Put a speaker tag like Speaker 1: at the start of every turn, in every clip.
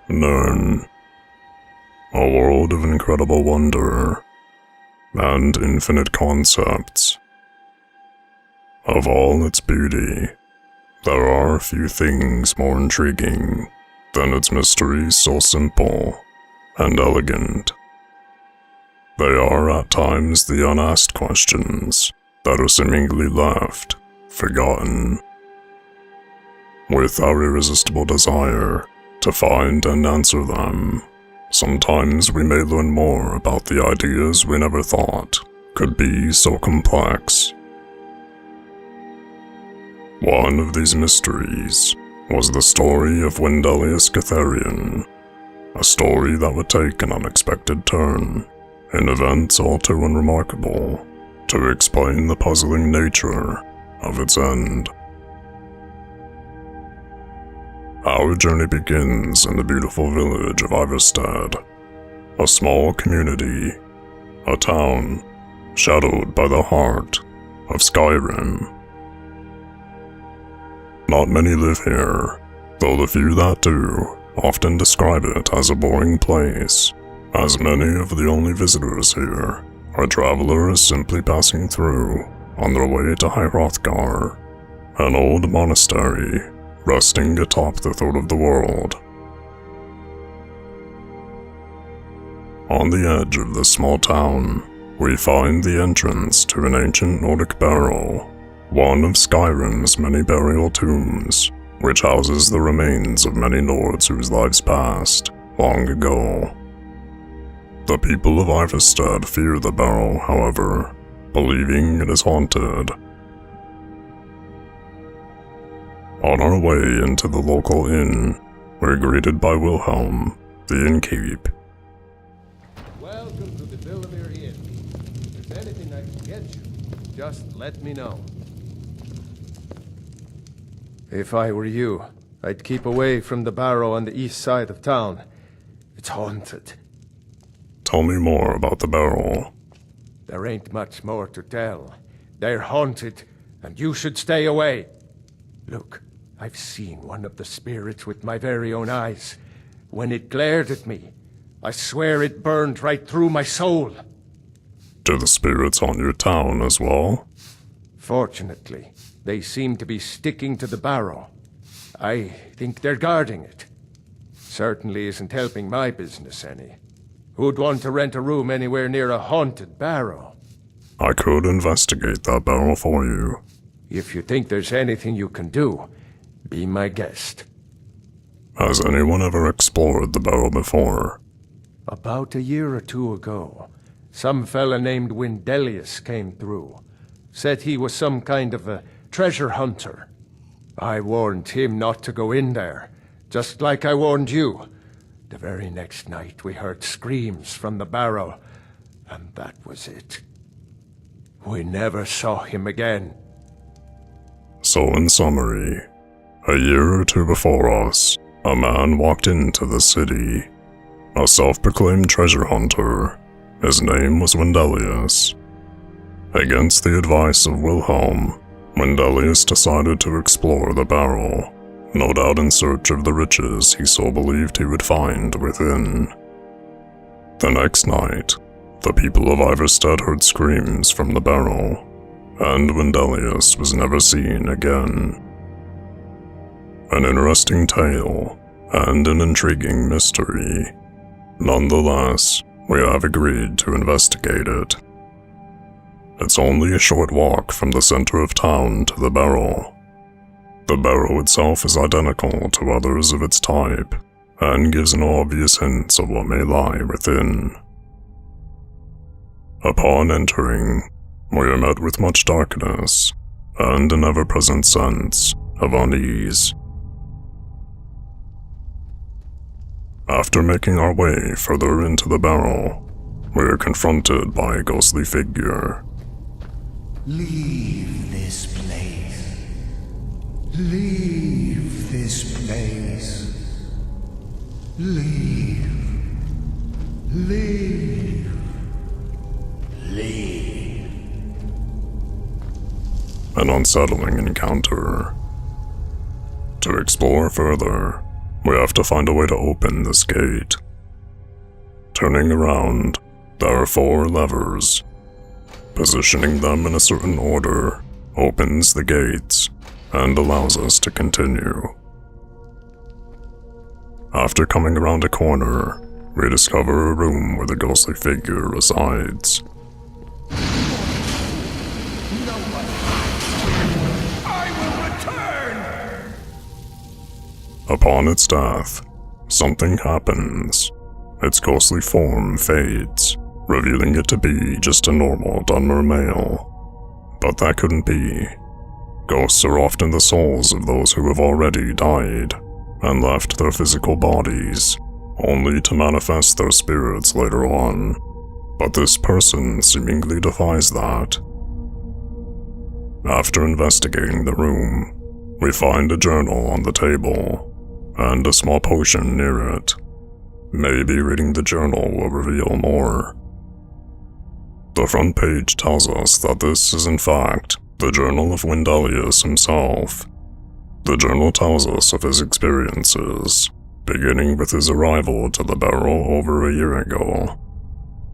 Speaker 1: Nern. A world of incredible wonder and infinite concepts. Of all its beauty, there are few things more intriguing than its mysteries so simple and elegant. They are at times the unasked questions that are seemingly left forgotten. With our irresistible desire to find and answer them, sometimes we may learn more about the ideas we never thought could be so complex. One of these mysteries was the story of Wyndelius Gatharian, a story that would take an unexpected turn in events all too unremarkable to explain the puzzling nature of its end. Our journey begins in the beautiful village of Ivarstead, a small community, a town shadowed by the heart of Skyrim. Not many live here, though the few that do often describe it as a boring place, as many of the only visitors here are travelers simply passing through on their way to Hrothgar, an old monastery resting atop the throat of the world. On the edge of this small town, we find the entrance to an ancient Nordic barrow, one of Skyrim's many burial tombs, which houses the remains of many Nords whose lives passed long ago. The people of Ivarstead fear the barrow, however, believing it is haunted. On our way into the local inn, we're greeted by Wilhelm, the innkeep.
Speaker 2: Welcome to the Villamere Inn. If there's anything I can get you, just let me know. If I were you, I'd keep away from the barrow on the east side of town. It's haunted.
Speaker 1: Tell me more about the barrow.
Speaker 2: There ain't much more to tell. They're haunted, and you should stay away. Look, I've seen one of the spirits with my very own eyes. When it glared at me, I swear it burned right through my soul.
Speaker 1: Do the spirits haunt your town as well?
Speaker 2: Fortunately, they seem to be sticking to the barrow. I think they're guarding it. Certainly isn't helping my business any. Who'd want to rent a room anywhere near a haunted barrow?
Speaker 1: I could investigate that barrow for you.
Speaker 2: If you think there's anything you can do, be my guest.
Speaker 1: Has anyone ever explored the barrow before?
Speaker 2: About a year or two ago, some fella named Wyndelius came through. Said he was some kind of a treasure hunter. I warned him not to go in there, just like I warned you. The very next night we heard screams from the barrow, and that was it. We never saw him again.
Speaker 1: So in summary, a year or two before us, a man walked into the city. A self-proclaimed treasure hunter. His name was Wyndelius. Against the advice of Wilhelm, Wyndelius decided to explore the barrow, no doubt in search of the riches he so believed he would find within. The next night, the people of Ivarstead heard screams from the barrow, and Wyndelius was never seen again. An interesting tale, and an intriguing mystery. Nonetheless, we have agreed to investigate it. It's only a short walk from the center of town to the barrow. The barrow itself is identical to others of its type, and gives no obvious hints of what may lie within. Upon entering, we are met with much darkness, and an ever-present sense of unease. After making our way further into the barrow, we are confronted by a ghostly figure.
Speaker 3: Leave this place. Leave this place. Leave. Leave. Leave.
Speaker 1: An unsettling encounter. To explore further, We have to find a way to open this gate. Turning around, there are 4 levers. Positioning them in a certain order opens the gates and allows us to continue. After coming around a corner, we discover a room where the ghostly figure resides.
Speaker 2: I will return!
Speaker 1: Upon its death, something happens. Its ghostly form fades, revealing it to be just a normal Dunmer male. But that couldn't be. Ghosts are often the souls of those who have already died and left their physical bodies, only to manifest their spirits later on. But this person seemingly defies that. After investigating the room, we find a journal on the table, and a small potion near it. Maybe reading the journal will reveal more. The front page tells us that this is in fact the journal of Wyndelius himself. The journal tells us of his experiences, beginning with his arrival to the barrow over a year ago.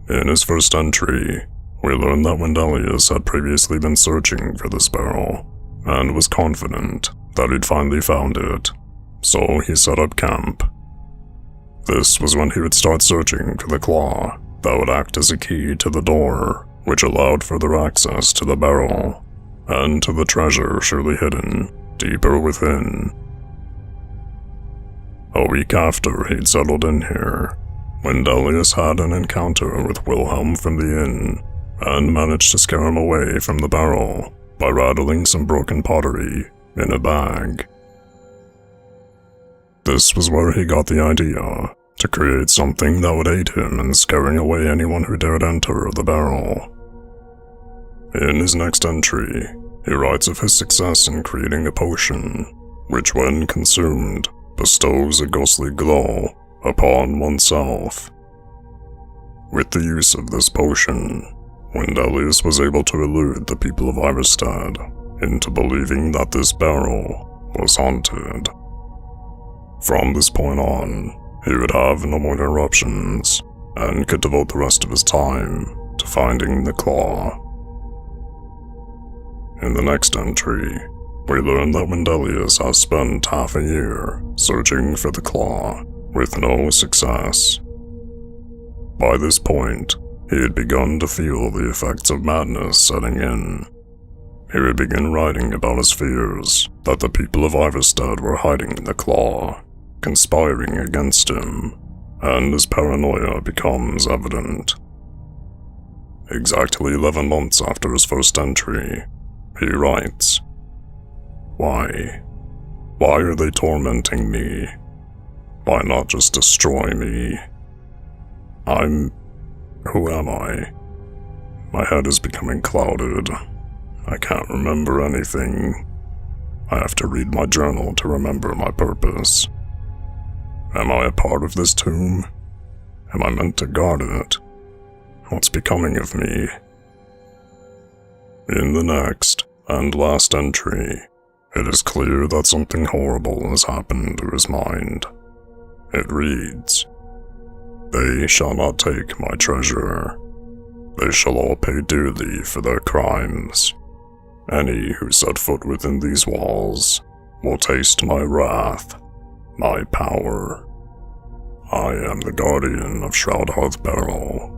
Speaker 1: In his first entry, we learn that Wyndelius had previously been searching for this barrow, and was confident that he'd finally found it, so he set up camp. This was when he would start searching for the claw that would act as a key to the door, which allowed further access to the barrow, and to the treasure surely hidden deeper within. A week after he'd settled in here, Wyndelius had an encounter with Wilhelm from the inn, and managed to scare him away from the barrow by rattling some broken pottery in a bag. This was where he got the idea to create something that would aid him in scaring away anyone who dared enter the barrow. In his next entry, he writes of his success in creating a potion, which when consumed, bestows a ghostly glow upon oneself. With the use of this potion, Wyndelius was able to elude the people of Ivarstead into believing that this barrow was haunted. From this point on, he would have no more interruptions, and could devote the rest of his time to finding the claw. In the next entry, we learn that Wyndelius has spent half a year searching for the claw, with no success. By this point, he had begun to feel the effects of madness setting in. He would begin writing about his fears that the people of Ivarstead were hiding the claw, conspiring against him, and his paranoia becomes evident. Exactly 11 months after his first entry, he writes, "Why? Why are they tormenting me? Why not just destroy me? Who am I? My head is becoming clouded. I can't remember anything. I have to read my journal to remember my purpose. Am I a part of this tomb? Am I meant to guard it? What's becoming of me?" In the next and last entry, it is clear that something horrible has happened to his mind. It reads, "They shall not take my treasure. They shall all pay dearly for their crimes. Any who set foot within these walls will taste my wrath, my power. I am the guardian of Shroud Hearth Barrow.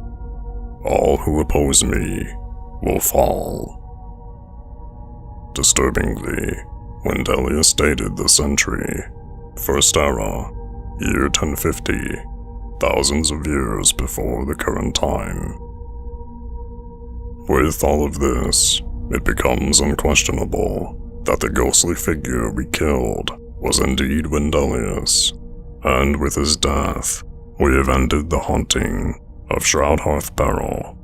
Speaker 1: All who oppose me will fall." Disturbingly, Wyndelius dated this entry, First Era, year 1050, thousands of years before the current time. With all of this, it becomes unquestionable that the ghostly figure we killed was indeed Wyndelius, and with his death, we have ended the haunting of Shroud Hearth Barrow.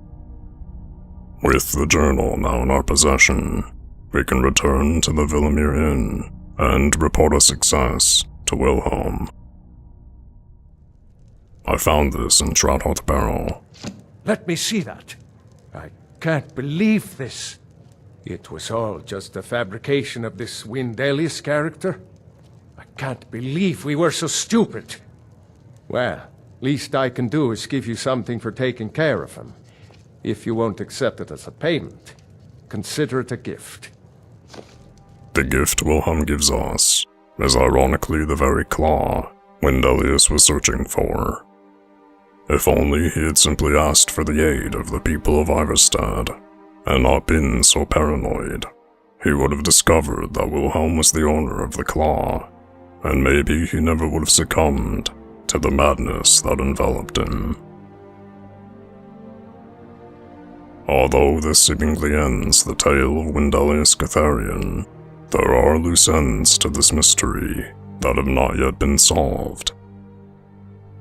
Speaker 1: With the journal now in our possession, we can return to the Villamere Inn and report our success to Wilhelm. I found this in Shroud Hearth Barrow.
Speaker 2: Let me see that. I can't believe this. It was all just a fabrication of this Wyndelius character. I Can't believe we were so stupid. Well, least I can do is give you something for taking care of him. If you won't accept it as a payment, consider it a gift.
Speaker 1: The gift Wilhelm gives us is ironically the very claw Wyndelius was searching for. If only he had simply asked for the aid of the people of Ivarstead, and not been so paranoid, he would have discovered that Wilhelm was the owner of the claw, and maybe he never would have succumbed to the madness that enveloped him. Although this seemingly ends the tale of Wyndelius Gatharian, there are loose ends to this mystery that have not yet been solved.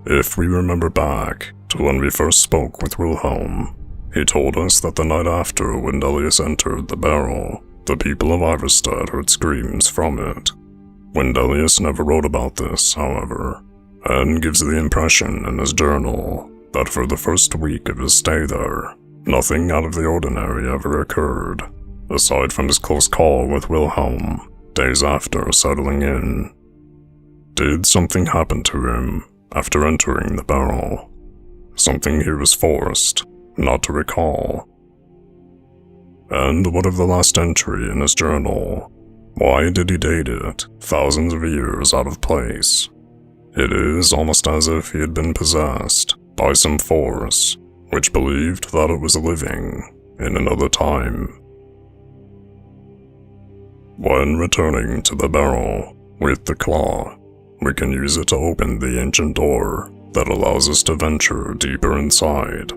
Speaker 1: If we remember back to when we first spoke with Wilhelm, he told us that the night after Wyndelius entered the barrow, the people of Ivarstead heard screams from it. Wyndelius never wrote about this, however, and gives the impression in his journal that for the first week of his stay there, nothing out of the ordinary ever occurred, aside from his close call with Wilhelm days after settling in. Did something happen to him after entering the barrow? Something he was forced not to recall? And what of the last entry in his journal? Why did he date it thousands of years out of place? It is almost as if he had been possessed by some force which believed that it was living in another time. When returning to the barrow with the claw, we can use it to open the ancient door that allows us to venture deeper inside.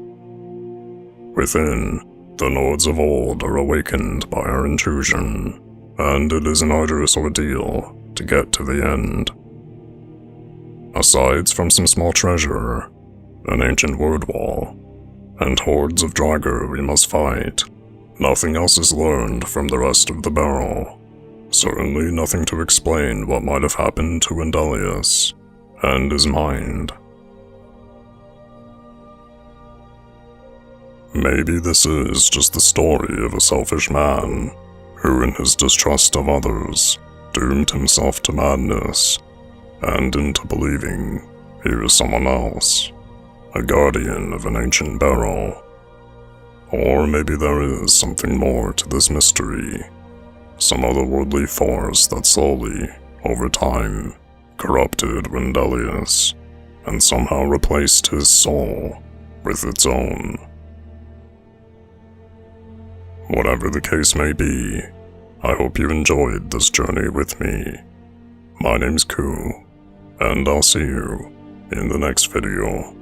Speaker 1: Within, the Nords of old are awakened by our intrusion, and it is an arduous ordeal to get to the end. Aside from some small treasure, an ancient word wall, and hordes of Draugr we must fight, nothing else is learned from the rest of the barrow. Certainly nothing to explain what might have happened to Wyndelius and his mind. Maybe this is just the story of a selfish man who, in his distrust of others, doomed himself to madness and into believing he was someone else, a guardian of an ancient barrow. Or maybe there is something more to this mystery, some otherworldly force that slowly, over time, corrupted Wyndelius and somehow replaced his soul with its own. Whatever the case may be, I hope you enjoyed this journey with me. My name's Koo, and I'll see you in the next video.